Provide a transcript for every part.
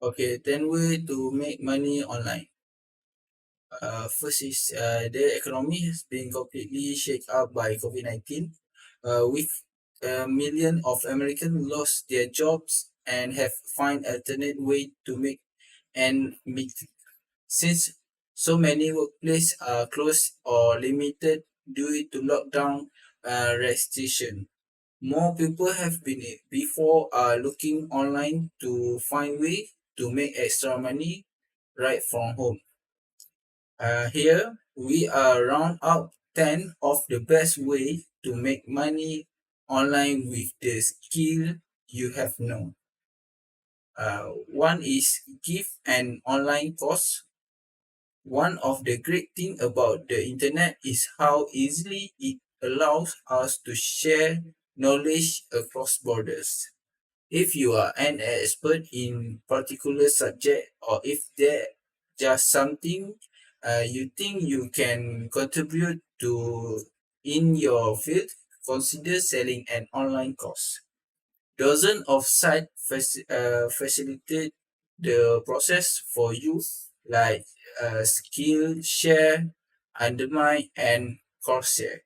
Okay, 10 way to make money online. First is the economy has been completely shaken up by COVID-19, with a million of Americans lost their jobs and have find alternate way to make and meet. Since so many workplaces are closed or limited due to lockdown restriction, more people have been before are looking online to find way to make extra money right from home. Here we are round out 10 of the best way to make money online with the skill you have known. One is give an online course. One of the great things about the internet is how easily it allows us to share knowledge across borders. If you are an expert in particular subject, or if there just something you think you can contribute to in your field, consider selling an online course. Dozens of sites facilitate the process for you, like Skillshare, Undermine, and Coursera,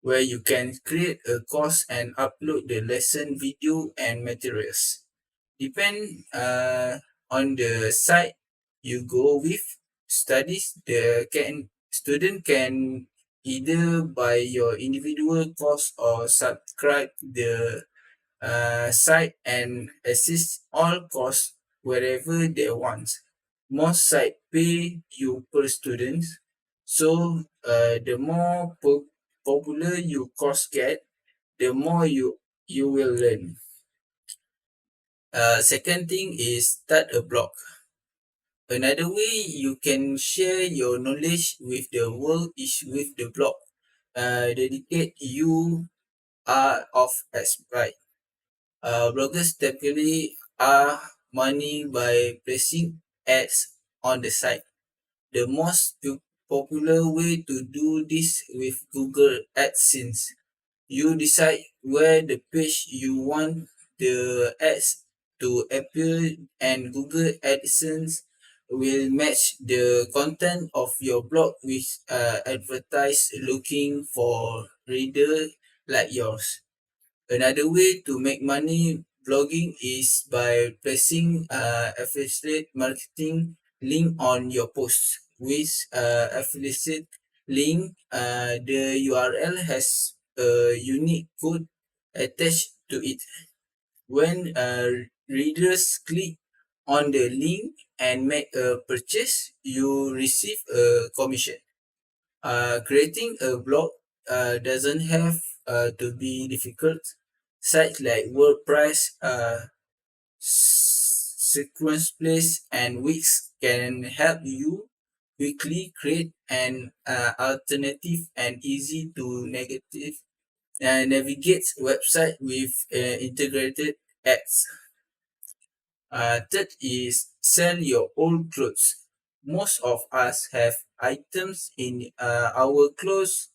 where you can create a course and upload the lesson video and materials. Depend on the site you go with. Studies the can student can either buy your individual course or subscribe the site and assist all course wherever they want. Most site pay you per student, so the more popular your course get, the more you will learn. Second thing is start a blog. Another way you can share your knowledge with the world is with the blog. Dedicate you are of right. Bloggers typically earn money by placing ads on the site. The most popular way to do this with Google AdSense. You decide where the page you want the ads to appear, and Google AdSense will match the content of your blog with advertise looking for reader like yours. Another way to make money blogging is by placing affiliate marketing link on your post. With affiliate link, the URL has a unique code attached to it. When readers click on the link and make a purchase, you receive a commission. Creating a blog doesn't have to be difficult. Sites like WordPress, Sequence Place, and Wix can help you quickly create an alternative and easy to navigate website with integrated ads. Third is sell your old clothes. Most of us have items in our closet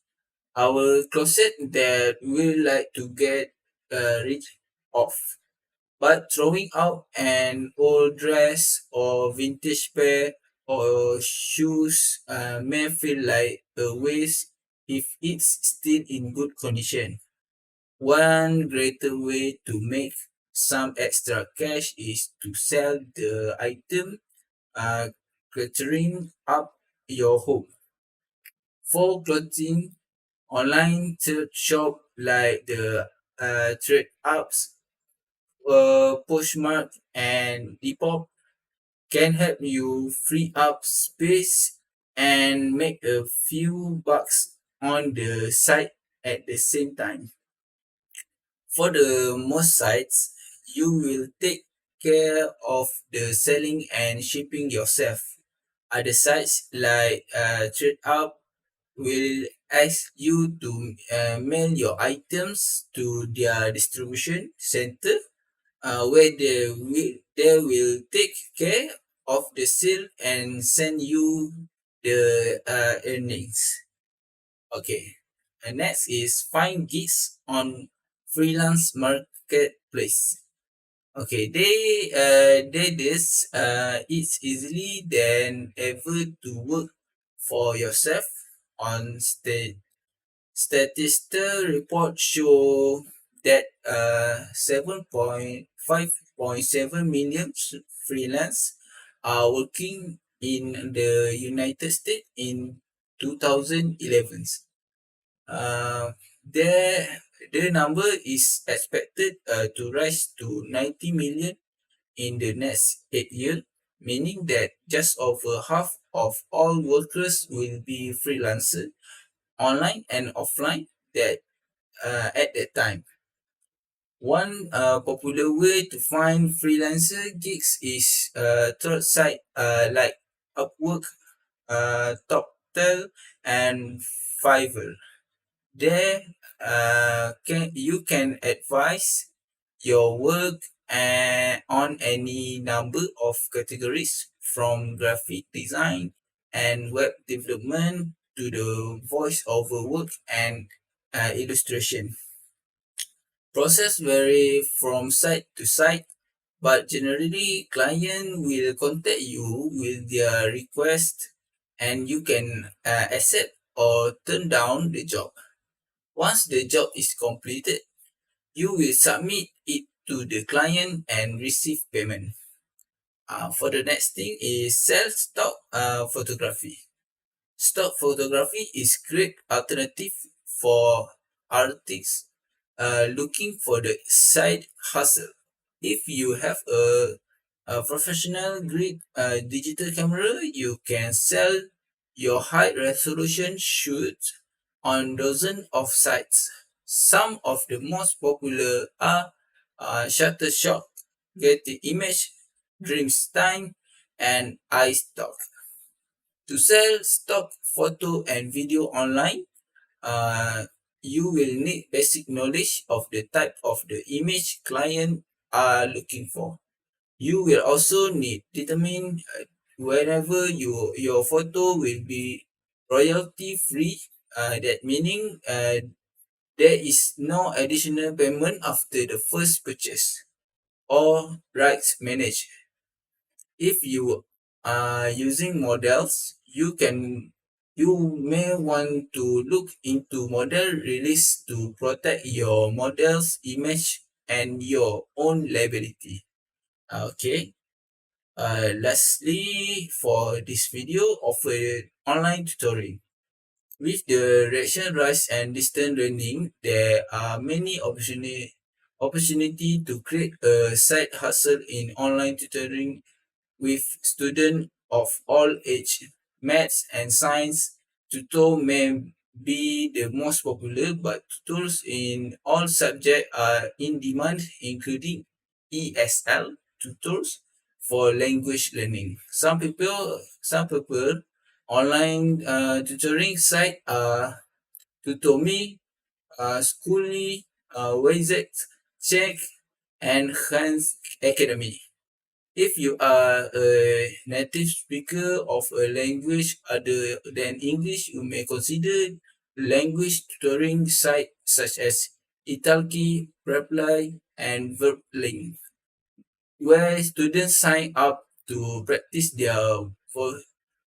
that we like to get rid of. But throwing out an old dress or vintage pair or shoes may feel like a waste if it's still in good condition. One greater way to make some extra cash is to sell the item, cluttering up your home. For clothing, online thrift shop like the Trade Ups, Poshmark, and Depop can help you free up space and make a few bucks on the site at the same time. For the most sites, you will take care of the selling and shipping yourself. Other sites like TradeUp will ask you to mail your items to their distribution center, where they will take care of the sale and send you the earnings. Okay. And next is find gigs on freelance marketplace. Okay, it's easily than ever to work for yourself on statistical reports show that 7.5.7 million freelance are working in the United States in 2011. Uh, their, the number is expected to rise to 90 million in the next 8 years, meaning that just over half of all workers will be freelancers online and offline that at that time. One popular way to find freelancer gigs is third site like Upwork, TopTel, and Fiverr. There, you can advise your work on any number of categories from graphic design and web development to the voice-over work and illustration. Process vary from site to site, but generally client will contact you with their request and you can accept or turn down the job. Once the job is completed, you will submit it to the client and receive payment. For the next thing is self stock photography. Stock photography is great alternative for artists looking for the side hustle. If you have a professional grade digital camera, you can sell your high resolution shoots on dozens of sites. Some of the most popular are Shutterstock, Getty Image, Dreamstime, and iStock. To sell stock photo and video online, uh, you will need basic knowledge of the type of the image client are looking for. You will also need determine wherever your photo will be royalty free. That meaning there is no additional payment after the first purchase or rights managed. If you are using models, you may want to look into model release to protect your model's image and your own liability. Okay. Lastly, for this video of a online tutoring. With the reaction rise and distance learning, there are many opportunity to create a side hustle in online tutoring with students of all age. Maths and science tutor may be the most popular, but tutors in all subjects are in demand, including ESL tutors for language learning. Some people online tutoring site are Tutomi, Schooly, Wayzec, Check, and Hans Academy. If you are a native speaker of a language other than English, you may consider language tutoring sites such as Italki, Reply, and Verblink, where students sign up to practice their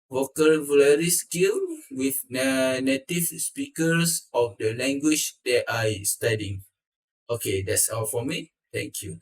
vocabulary skill with native speakers of the language they are studying. Okay, that's all for me. Thank you.